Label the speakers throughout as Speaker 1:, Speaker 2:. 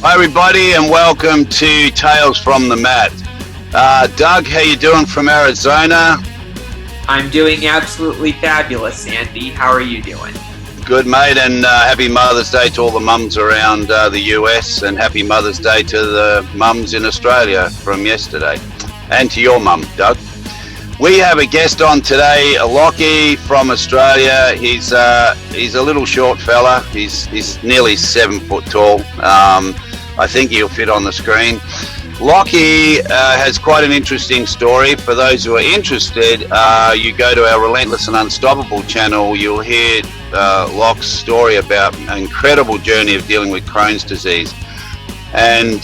Speaker 1: Hi everybody and welcome to Tales from the Mat. Doug, how you doing from Arizona?
Speaker 2: I'm doing absolutely fabulous, Andy. How are you doing?
Speaker 1: Good, mate, and happy Mother's Day to all the mums around the US, and happy Mother's Day to the mums in Australia from yesterday, and to your mum, Doug. We have a guest on today, Lachlan from Australia. He's a little short fella. He's nearly 7 foot tall. I think he'll fit on the screen. Lachlan has quite an interesting story. For those who are interested, you go to our Relentless and Unstoppable channel, you'll hear Lach's story about an incredible journey of dealing with Crohn's disease. And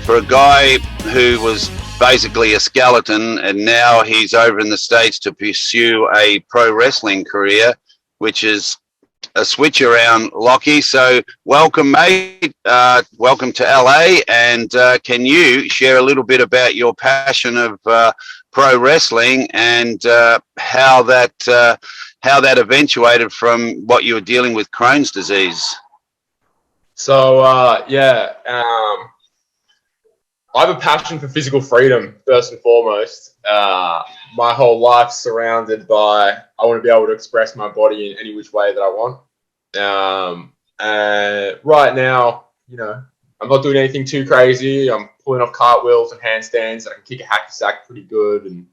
Speaker 1: for a guy who was basically a skeleton, and now he's over in the States to pursue a pro wrestling career, which is a switch around, Lachlan. So welcome, mate. Welcome to LA. And can you share a little bit about your passion of pro wrestling and how that eventuated from what you were dealing with Crohn's disease?
Speaker 3: So I have a passion for physical freedom, first and foremost. My whole life's surrounded by, I want to be able to express my body in any which way that I want. And right now, I'm not doing anything too crazy. I'm pulling off cartwheels and handstands. I can kick a hacky sack pretty good, and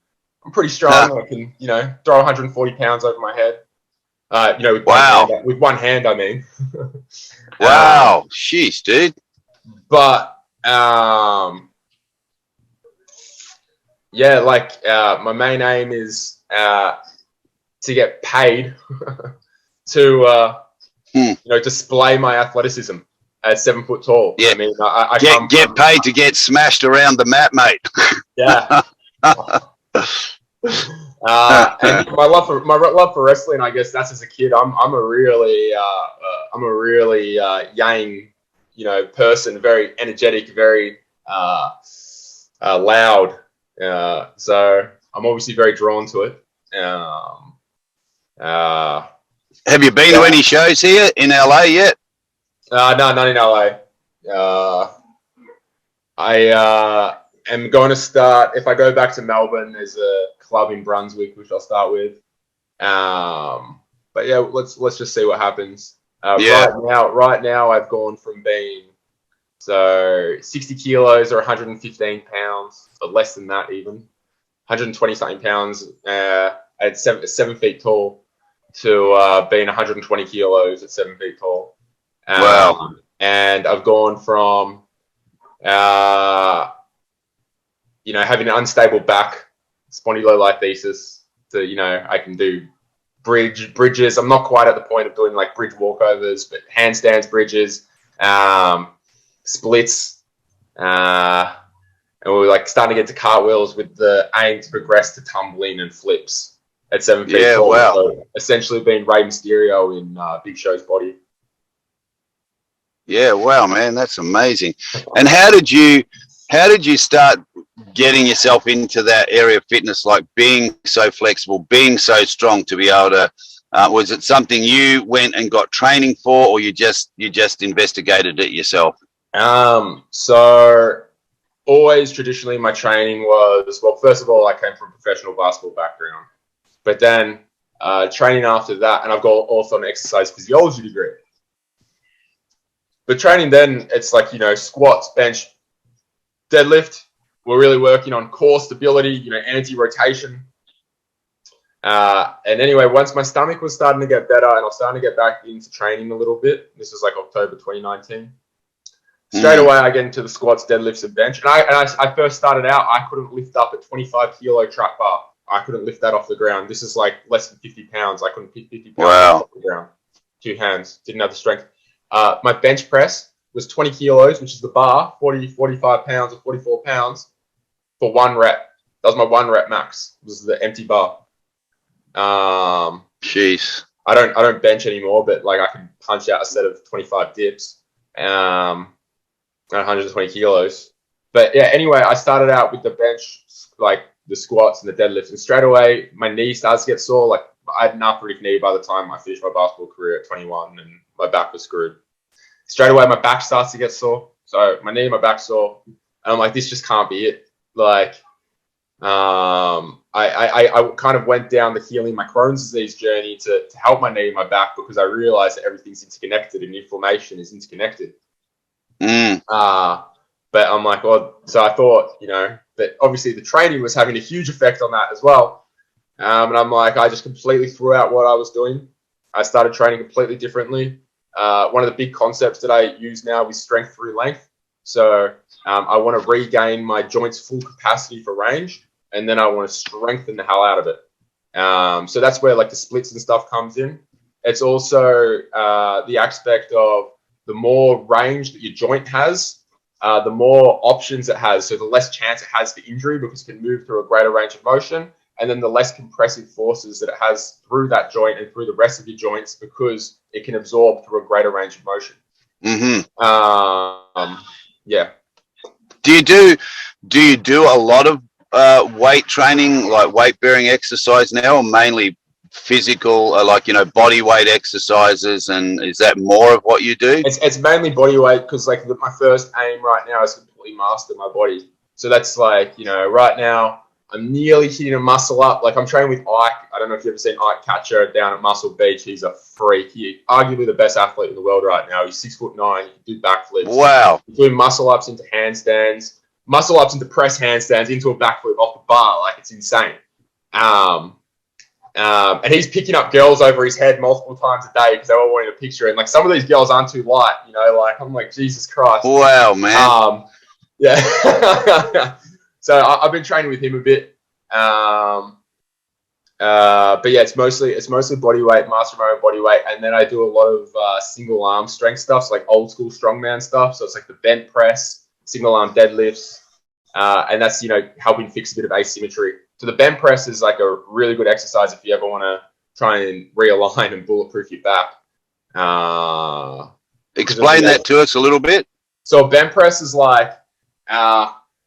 Speaker 3: I'm pretty strong. I can, throw 140 pounds over my head. With one hand, I mean.
Speaker 1: Wow, sheesh, dude.
Speaker 3: But my main aim is to get paid to display my athleticism at 7 foot tall.
Speaker 1: Yeah,
Speaker 3: I mean, I
Speaker 1: get paid to get smashed around the mat, mate.
Speaker 3: Yeah. And my love for wrestling, I guess that's as a kid. I'm a really yang, person, very energetic, very loud. So I'm obviously very drawn to it.
Speaker 1: Have you been to any shows here in LA yet?
Speaker 3: No, not in LA. I am going to start, if I go back to Melbourne, there's a club in Brunswick, which I'll start with. But yeah, let's just see what happens. Right now I've gone from being 60 kilos or 115 pounds, or less than that even, 120 something pounds at 7 feet tall, to being 120 kilos at 7 feet tall.
Speaker 1: Wow.
Speaker 3: And I've gone from having an unstable back, spondylolisthesis, to I can do bridges. I'm not quite at the point of doing like bridge walkovers, but handstands, bridges, splits, and we're starting to get to cartwheels with the aim to progress to tumbling and flips at 7 feet tall.
Speaker 1: Wow.
Speaker 3: So essentially being Rey Mysterio in Big Show's body.
Speaker 1: Yeah, wow, man, that's amazing. And how did you start getting yourself into that area of fitness, like being so flexible, being so strong to be able to? Was it something you went and got training for, or you just investigated it yourself?
Speaker 3: So always traditionally my training was, well, first of all, I came from a professional basketball background, but then training after that, and I've got also an exercise physiology degree. But training then, it's squats, bench, deadlift. We're really working on core stability, anti-rotation. And anyway, once my stomach was starting to get better and I was starting to get back into training a little bit, this was October 2019. Straight away, I get into the squats, deadlifts, and bench. And I first started out, I couldn't lift up a 25 kilo trap bar. I couldn't lift that off the ground. This is less than 50 pounds. I couldn't pick 50 pounds off the ground. 2 hands, didn't have the strength. My bench press was 20 kilos, which is the bar, 45 pounds or 44 pounds for 1 rep. That was my 1 rep max. It was the empty bar.
Speaker 1: Jeez.
Speaker 3: I don't bench anymore, but I can punch out a set of 25 dips, at 120 kilos. But yeah, anyway, I started out with the bench, the squats and the deadlifts, and straight away my knee starts to get sore. I had an arthritic knee by the time I finished my basketball career at 21, and my back was screwed. Straight away, my back starts to get sore. So my knee and my back sore. And I'm like, this just can't be it. Like, I kind of went down the healing my Crohn's disease journey to help my knee and my back, because I realized that everything's interconnected and inflammation is interconnected. But I'm like, well, so I thought, you know, that obviously the training was having a huge effect on that as well. And I'm like, I just completely threw out what I was doing. I started training completely differently. One of the big concepts that I use now is strength through length. So I want to regain my joints' full capacity for range, and then I want to strengthen the hell out of it. So that's where like the splits and stuff comes in. It's also the aspect of the more range that your joint has, the more options it has. So the less chance it has for injury, because it can move through a greater range of motion. And then the less compressive forces that it has through that joint and through the rest of your joints, because it can absorb through a greater range of motion. Yeah.
Speaker 1: Do you do a lot of weight training, like weight bearing exercise now, or mainly physical, like, you know, body weight exercises? And is that more of what you do?
Speaker 3: It's mainly body weight, because like my first aim right now is to completely master my body. So that's like, you know, right now I'm nearly hitting a muscle up. Like I'm training with Ike. I don't know if you've ever seen Ike Catcher down at Muscle Beach. He's a freak. He's arguably the best athlete in the world right now. He's 6'9". He can do backflips.
Speaker 1: Wow.
Speaker 3: He's doing muscle ups into handstands, muscle ups into press handstands, into a backflip off the bar. Like, it's insane. And he's picking up girls over his head multiple times a day because they all wanting a picture. And like, some of these girls aren't too light, you know, like I'm like, Jesus Christ.
Speaker 1: Wow, man.
Speaker 3: Yeah. So I've been training with him a bit. But yeah, it's mostly body weight, master my own body weight. And then I do a lot of single arm strength stuff, so like old school strongman stuff. So it's like the bent press, single arm deadlifts. And that's, you know, helping fix a bit of asymmetry. So the bent press is like a really good exercise if you ever want to try and realign and bulletproof your back.
Speaker 1: Explain that to us a little bit.
Speaker 3: So a bent press is like,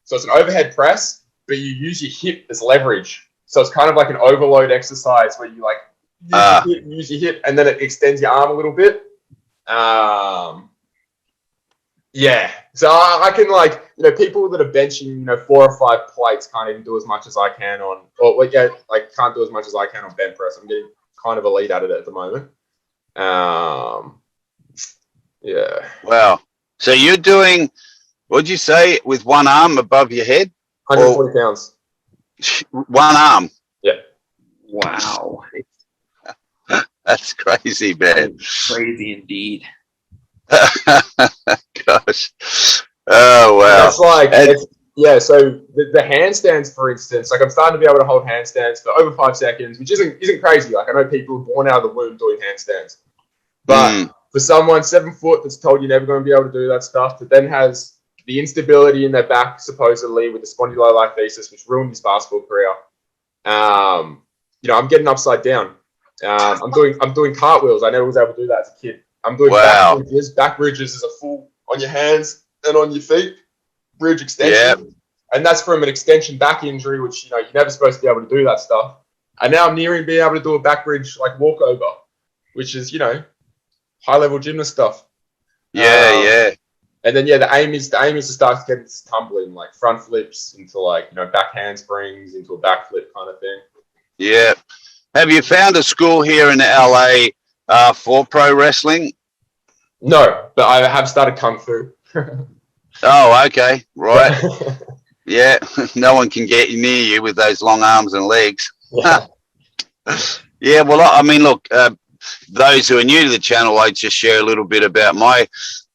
Speaker 3: so it's an overhead press, but you use your hip as leverage. So it's kind of like an overload exercise where you like use your hip, and then it extends your arm a little bit. Yeah. So I can, like, you know, people that are benching, you know, 4 or 5 plates can't even do as much as I can on, or yeah, like can't do as much as I can on bench press. I'm getting kind of elite at it at the moment. Yeah.
Speaker 1: Wow. So you're doing, what'd you say, with one arm above your head?
Speaker 3: 140 pounds.
Speaker 1: One arm.
Speaker 3: Yeah.
Speaker 2: Wow.
Speaker 1: That's crazy, man.
Speaker 2: Crazy indeed.
Speaker 1: Gosh. Oh, wow.
Speaker 3: That's like, yeah, so the handstands, for instance, like I'm starting to be able to hold handstands for over 5 seconds, which isn't crazy. Like I know people born out of the womb doing handstands. But for someone 7 foot that's told you're never going to be able to do that stuff, that then has the instability in their back, supposedly, with the spondylolisthesis, which ruined his basketball career. You know, I'm getting upside down. I'm doing cartwheels. I never was able to do that as a kid. I'm doing back bridges. Back bridges is a full on your hands and on your feet bridge extension.
Speaker 1: Yep.
Speaker 3: And that's from an extension back injury, which, you know, you're never supposed to be able to do that stuff. And now I'm nearing being able to do a back bridge like walkover, which is, you know, high level gymnast stuff.
Speaker 1: Yeah.
Speaker 3: And then, yeah, the aim is to start getting this tumbling, like front flips into, like, you know, back handsprings into a backflip kind of thing.
Speaker 1: Yeah. Have you found a school here in LA for pro wrestling?
Speaker 3: No, but I have started Kung Fu.
Speaker 1: Oh, okay. Right. Yeah. No one can get near you with those long arms and legs.
Speaker 3: Yeah.
Speaker 1: Yeah. Well, I mean, look, those who are new to the channel, I just share a little bit about my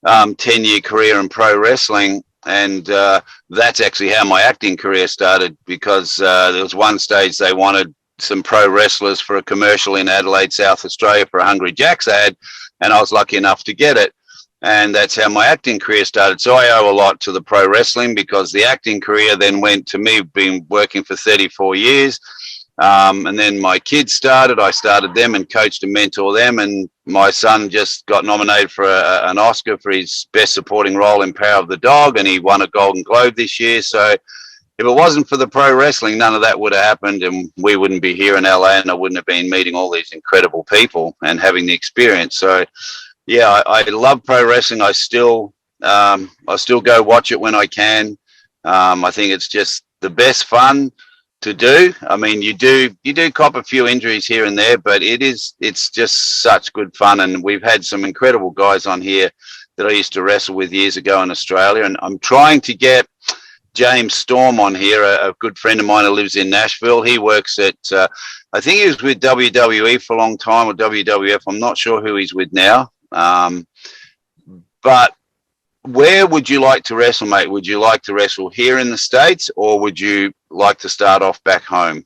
Speaker 1: 10-year career in pro wrestling. And that's actually how my acting career started, because there was one stage they wanted some pro wrestlers for a commercial in Adelaide, South Australia, for a Hungry Jack's ad, and I was lucky enough to get it. And that's how my acting career started. So I owe a lot to the pro wrestling, because the acting career then went to me being working for 34 years. And then my kids started. I started them and coached and mentored them. And my son just got nominated for an Oscar for his best supporting role in Power of the Dog, and he won a Golden Globe this year. So if it wasn't for the pro wrestling, none of that would have happened, and we wouldn't be here in LA, and I wouldn't have been meeting all these incredible people and having the experience. So, yeah, I love pro wrestling. I still I still go watch it when I can. I think it's just the best fun to do. I mean, you do cop a few injuries here and there, but it's just such good fun. And we've had some incredible guys on here that I used to wrestle with years ago in Australia. And I'm trying to get James Storm on here, a good friend of mine who lives in Nashville. He works at, I think he was with WWE for a long time, or WWF. I'm not sure who he's with now. But where would you like to wrestle, mate? Would you like to wrestle here in the States, or would you like to start off back home?